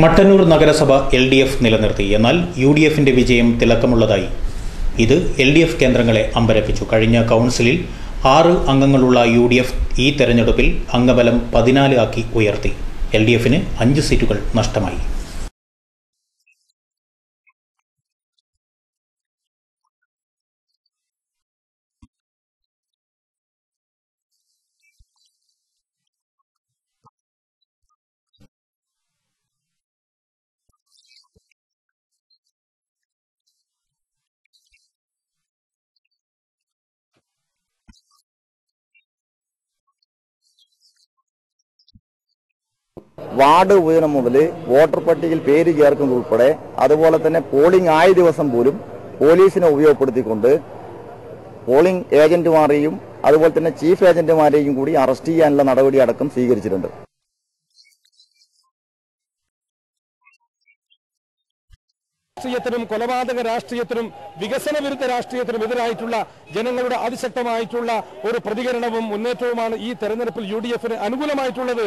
മട്ടന്നൂർ നഗരസഭ LDF നിലനിർത്തി. എന്നാൽ UDFന്റെ വിജയം തിളക്കമുള്ളതായി. ഇത് LDF കേന്ദ്രങ്ങളെ അമ്പരപ്പിച്ചു. കഴിഞ്ഞ കൗൺസിലിൽ 6 അംഗങ്ങളുള്ള UDF ഈ തെരഞ്ഞെടുപ്പിൽ അംഗബലം 14 ആക്കി ഉയർത്തി. LDFന് 5 സീറ്റുകൾ നഷ്ടമായി. വാർഡ് വിഭജനം മുതൽ വോട്ടർ പട്ടികയിൽ പേര് ചേർക്കുന്നതുൾപ്പെടെ അതുപോലെ തന്നെ പോളിംഗ് ആയ ദിവസം പോലും പോലീസിനെ ഉപയോഗപ്പെടുത്തിക്കൊണ്ട് പോളിംഗ് ഏജന്റുമാരെയും അതുപോലെ തന്നെ ചീഫ് ഏജന്റുമാരെയും കൂടി അറസ്റ്റ് ചെയ്യാനുള്ള നടപടി അടക്കം സ്വീകരിച്ചിട്ടുണ്ട്. രാഷ്ട്രീയത്തിനും കൊലപാതക രാഷ്ട്രീയത്തിനും വികസന വിരുദ്ധ രാഷ്ട്രീയത്തിനും എതിരായിട്ടുള്ള ജനങ്ങളുടെ അതിശക്തമായിട്ടുള്ള ഒരു പ്രതികരണവും മുന്നേറ്റവുമാണ് ഈ തെരഞ്ഞെടുപ്പിൽ UDFന് അനുകൂലമായിട്ടുള്ളത്.